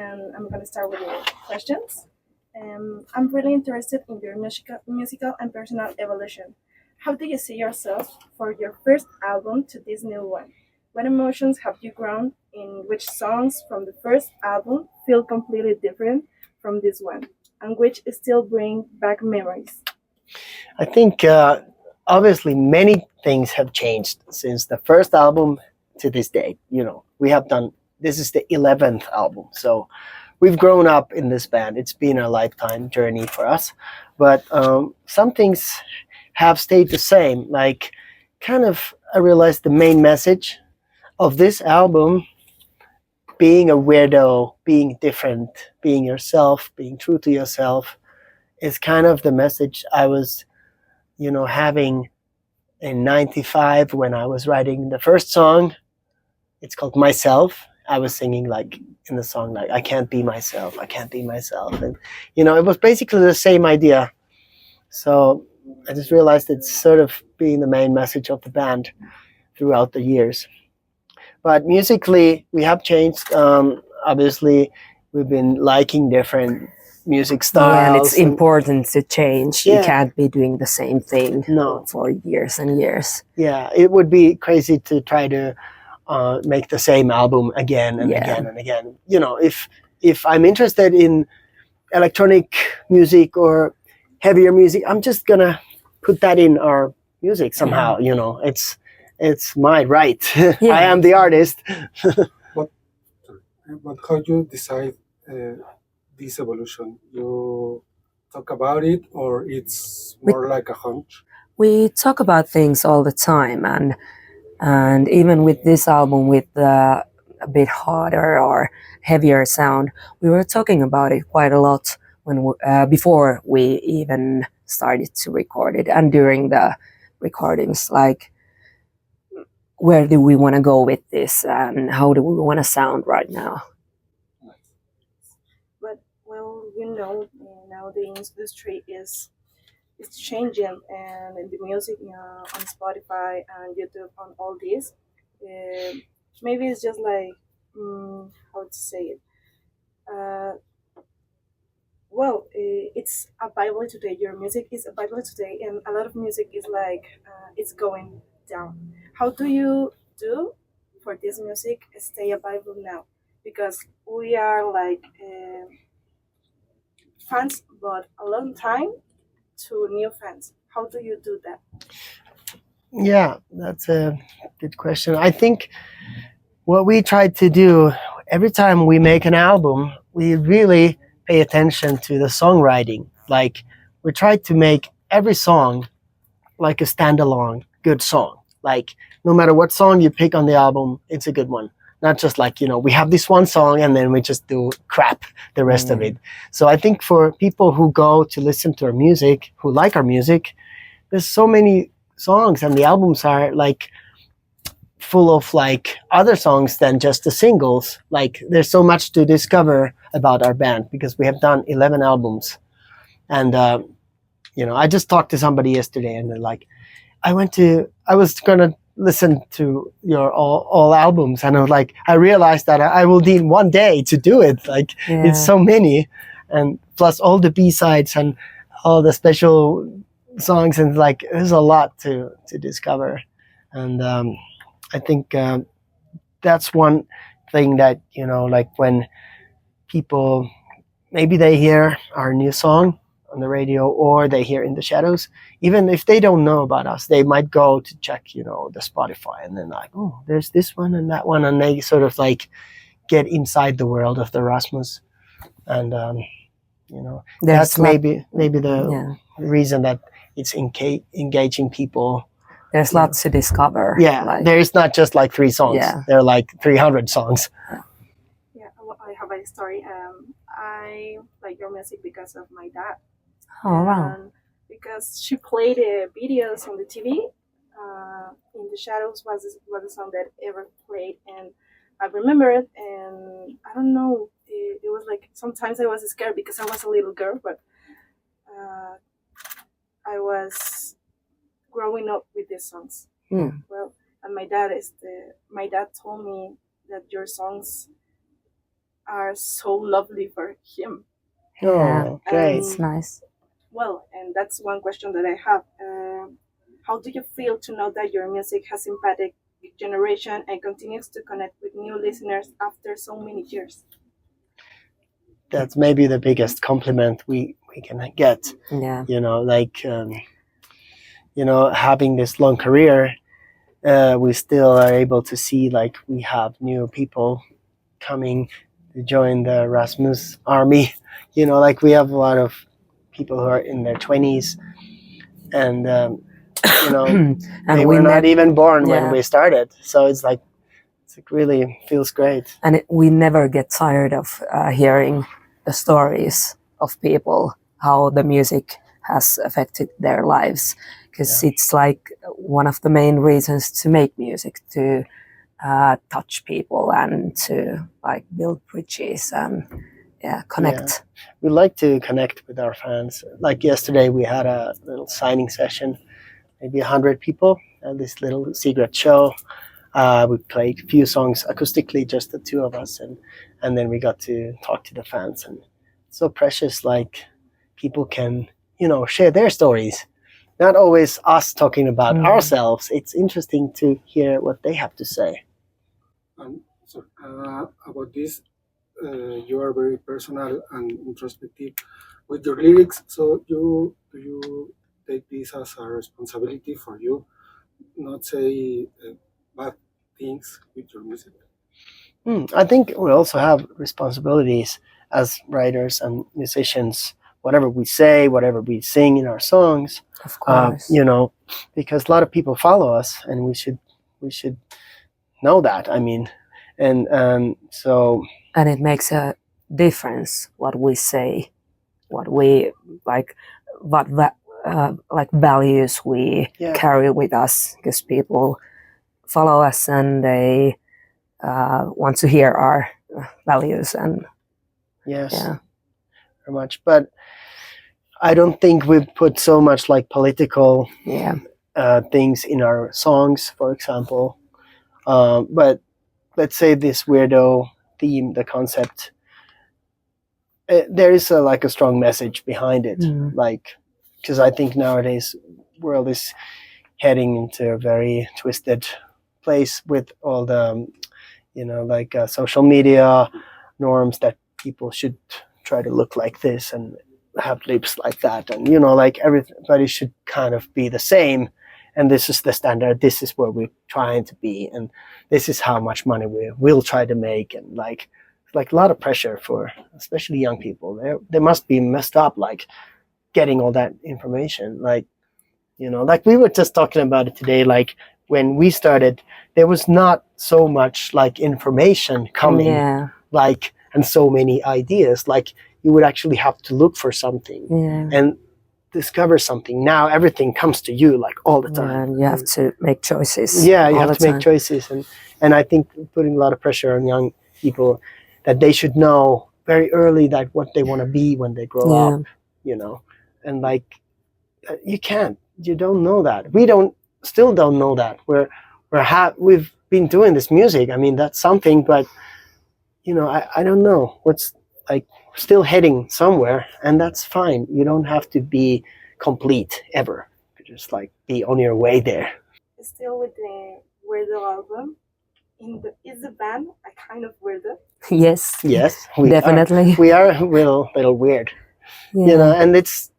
and I'm going to start with the questions. I'm really interested in your musical and personal evolution. How do you see yourself for your first album to this new one? What emotions have you grown in? Which songs from the first album feel completely different from this one, and which still bring back memories? I think obviously many things have changed since the first album to this day. We have done, this is the 11th album. So we've grown up in this band. It's been a lifetime journey for us. But some things have stayed the same. Like, kind of, I realized the main message of this album, being a weirdo, being different, being yourself, being true to yourself, is kind of the message I was, having in 95 when I was writing the first song. It's called Myself. I was singing like in the song, like, I can't be myself, I can't be myself. And, it was basically the same idea. So I just realized it's sort of being the main message of the band throughout the years. But musically, we have changed. Obviously, we've been liking different music styles. Yeah, and it's important to change. Yeah. You can't be doing the same thing No. for years and years. Yeah, it would be crazy to try to make the same album again and Yeah. again and again. If I'm interested in electronic music or heavier music, I'm just gonna put that in our music somehow. It's my right. Yeah. I am the artist. But how you decide this evolution? You talk about it, or it's more like a hunch? We talk about things all the time, and even with this album, with a bit harder or heavier sound, we were talking about it quite a lot before we even started to record it, and during the recordings, like, where do we want to go with this, and how do we want to sound right now? But now the industry is changing, and the music on Spotify and YouTube on all this. Maybe it's just like how to say it. It's available today. Your music is available today, and a lot of music is like it's going down. How do you do for this music stay available now? Because we are like fans, but a long time to new fans. How do you do that? Yeah, that's a good question. I think what we try to do every time we make an album, we really pay attention to the songwriting. Like, we try to make every song like a standalone good song. Like, no matter what song you pick on the album, it's a good one. Not just like, we have this one song and then we just do crap the rest of it. So I think for people who go to listen to our music, who like our music, there's so many songs, and the albums are like full of like other songs than just the singles. Like, there's so much to discover about our band because we have done 11 albums. And I just talked to somebody yesterday, and they're like, I was gonna listen to your all albums, and I realized that I will need one day to do it. Like, it's so many, and plus all the B-sides and all the special songs, and like, there's a lot to discover. And I think that's one thing that, like, when people, maybe they hear our new song on the radio, or they hear In the Shadows, even if they don't know about us, they might go to check, the Spotify, and then like, oh, there's this one and that one, and they sort of like get inside the world of the Rasmus. And that's maybe the reason that it's engaging people. There's lots to discover. Yeah, there is not just like 3 songs. Yeah. There are like 300 songs. Yeah, I have a story. I like your music because of my dad. Oh, wow. Because she played videos on the TV. In the Shadows was the song that ever played, and I remember it. And I don't know, it was like sometimes I was scared because I was a little girl, but I was growing up with these songs. Well, and my dad told me that your songs are so lovely for him. Oh, great. It's nice. Well, and that's one question that I have. How do you feel to know that your music has impacted the generation and continues to connect with new listeners after so many years? That's maybe the biggest compliment we can get. Yeah. Like having this long career, we still are able to see like we have new people coming to join the Rasmus army. Like we have a lot of people who are in their 20s, and And they we were not nev- even born when Yeah. we started. So it's like really feels great. and we never get tired of hearing the stories of people, how the music has affected their lives, because it's like one of the main reasons to make music, to touch people and to like build bridges and connect. We like to connect with our fans. Like yesterday, we had a little signing session, maybe 100 people at this little secret show. We played a few songs acoustically, just the two of us, and then we got to talk to the fans. And it's so precious, like people can, share their stories. Not always us talking about ourselves. It's interesting to hear what they have to say. So, about this, you are very personal and introspective with your lyrics. So do you take this as a responsibility for you, not say bad things with your music? I think we also have responsibilities as writers and musicians. Whatever we say, whatever we sing in our songs, Of course. because a lot of people follow us, and we should know that. I mean, and so. And it makes a difference what we say, what we like, like values we carry with us, because people follow us and they want to hear our values. And yes, very much. But I don't think we put so much like political things in our songs, for example. But let's say this weirdo theme, the concept, there is a strong message behind it. Like, because I think nowadays world is heading into a very twisted place with all the social media norms that people should try to look like this and have lips like that, and like everybody should kind of be the same, and this is the standard, this is where we're trying to be, and this is how much money we will try to make, and like a lot of pressure for especially young people. They must be messed up, like getting all that information, like like we were just talking about it today, like when we started there was not so much like information coming, like, and so many ideas, like you would actually have to look for something and discover something. Now everything comes to you like all the time, and you have to make choices. You have to make choices, and I think putting a lot of pressure on young people that they should know very early that what they want to be when they grow up, and like you don't know that. We still don't know that. We've been doing this music. I mean, that's something, but I don't know what's like, still heading somewhere, and that's fine. You don't have to be complete ever. You just like be on your way there. Still with the WEIRDO album, is the band a kind of weirdo? Yes, we definitely. We are a little weird, and it's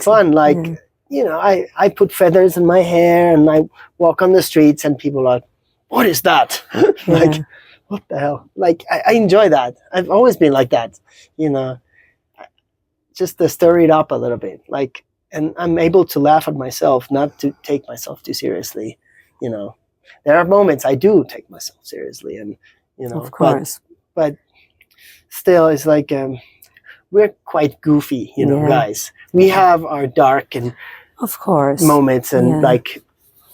fun. Like, I put feathers in my hair and I walk on the streets and people are like, what is that? Like, what the hell? Like, I enjoy that. I've always been like that, just to stir it up a little bit. Like, and I'm able to laugh at myself, not to take myself too seriously. There are moments I do take myself seriously, and of course, but still, it's like we're quite goofy, guys. We have our dark and of course moments and like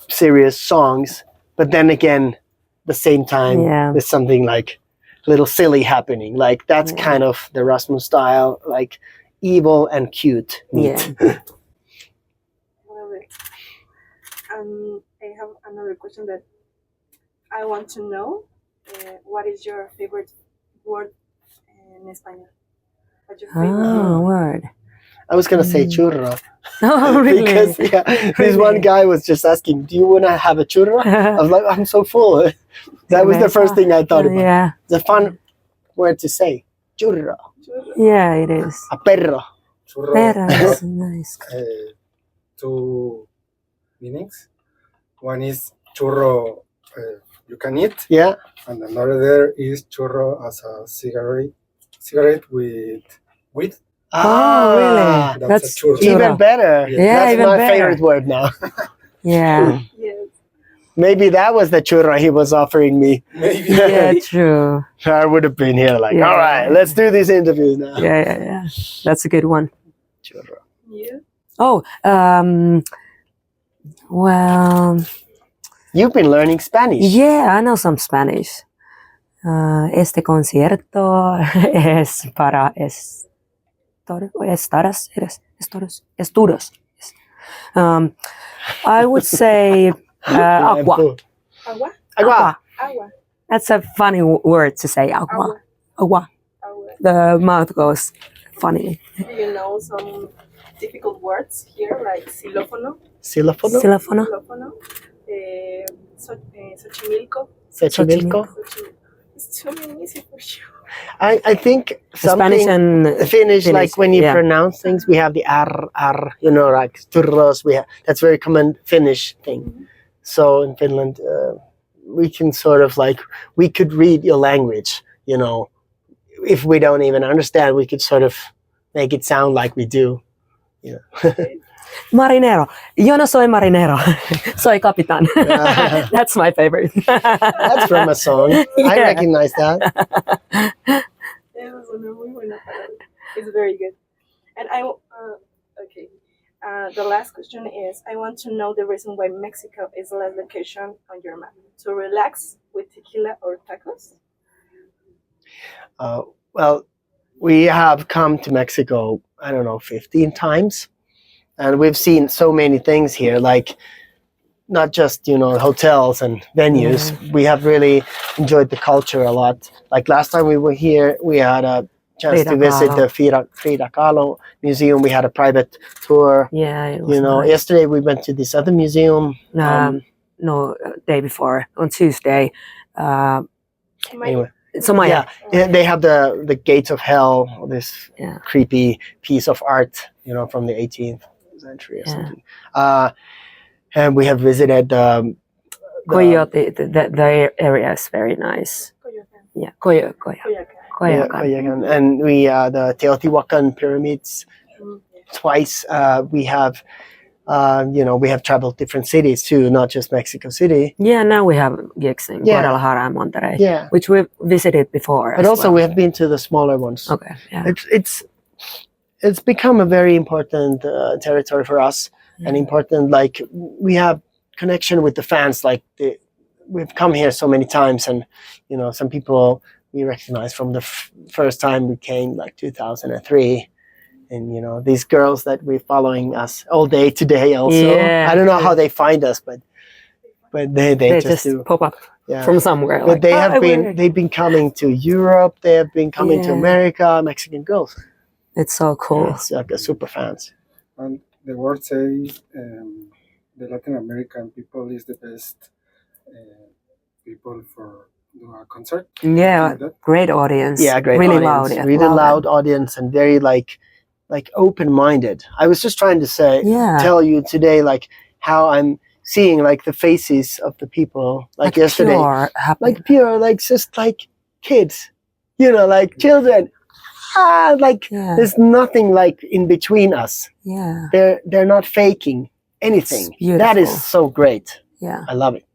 serious songs, but then again, the same time, there's something like a little silly happening. Like that's kind of the Rasmus style, like evil and cute. Neat. Love it. I have another question that I want to know. What is your favorite word en español? What's your favorite? Oh, word. I was gonna say churro. Oh, really? Because this one guy was just asking, "Do you wanna have a churro?" I was like, "I'm so full." That was the first thing I thought about. Yeah, It's a fun word to say. Churro. yeah, it is. A perro. Churro Pero has it's nice. two meanings. One is churro you can eat, Yeah. and another there is churro as a cigarette with weed. Oh, really? That's a churro. Even better. Yeah, That's even my better. favorite word now. Yeah, Yes. Maybe that was the churro he was offering me. Maybe. yeah, true. I would have been here like, Yeah. all right, let's do this interview now. Yeah. That's a good one. Churro. You? Oh, well, You've been learning Spanish. yeah, I know some Spanish. Este concierto es para esturos. I would say agua. Emppu. Agua? Agua. Agua. That's a funny word to say, agua. Agua. Agua. The mouth goes funny. Do you know some difficult words here, like xilófono? Xilófono. Xilófono. Xilófono. Xochimilco. Xochimilco. It's too easy for you. I think Spanish something and Finnish, like when you yeah. pronounce things, we have the r, you know, like churros. That's very common Finnish thing. So in Finland, we can sort of like, we could read your language, you know, if we don't even understand, we could sort of make it sound like we do. You know. Marinero. Yo no soy marinero. Soy capitán. That's my favorite. That's from a song. I Yeah. recognize that. Es una muy buena palabra. It's very good. And okay. The last question is, I want to know the reason why Mexico is the last location on your map. To relax with tequila or tacos? Well, we have come to Mexico, I don't know, 15 times. And we've seen so many things here, like not just, you know, hotels and venues. We have really enjoyed the culture a lot. Like last time we were here, we had a chance Frida to visit Kahlo. the Frida Kahlo Museum. We had a private tour. Yeah, it was You know, nice. Yesterday we went to this other museum. No, day before, on Tuesday. Anyway, So Maya. yeah, they have the Gates of Hell, this Yeah. creepy piece of art, you know, from the 18th century or Yeah. something. And we have visited Coyote, the area is very nice. Coyoacán. Yeah, Coyoacán. Yeah, Coyoacán. Coyoacán. And we the Teotihuacan pyramids twice. We have you know, we have traveled different cities too, not just Mexico City. Yeah, now we have gigs in Yeah. Guadalajara and Monterrey, Yeah, which we've visited before. but as also well. we have been to the smaller ones. Okay, yeah. It's become a very important territory for us, and important, like we have connection with the fans. Like we've come here so many times, and you know, some people we recognize from the first time we came, like 2003. And you know, these girls that we're following us all day today also. Yeah. I don't know how they find us, but they They just do. pop up Yeah. from somewhere. But Like, they "Oh, have we're-" they've been coming to Europe. They have been coming to Yeah. America. Mexican girls. It's so cool. It's like a super fans. And the word says the Latin American people is the best people for do a concert. Yeah, Like that. great audience. Yeah, great really audience. loud. Really loud audience, and very like open-minded. I was just trying to tell you today, like how I'm seeing like the faces of the people, like yesterday, pure, happy. like pure, like just like kids, you know, like children. Like Yeah. there's nothing like in between us. Yeah, They're not faking anything. It's beautiful. That is so great. yeah. I love it.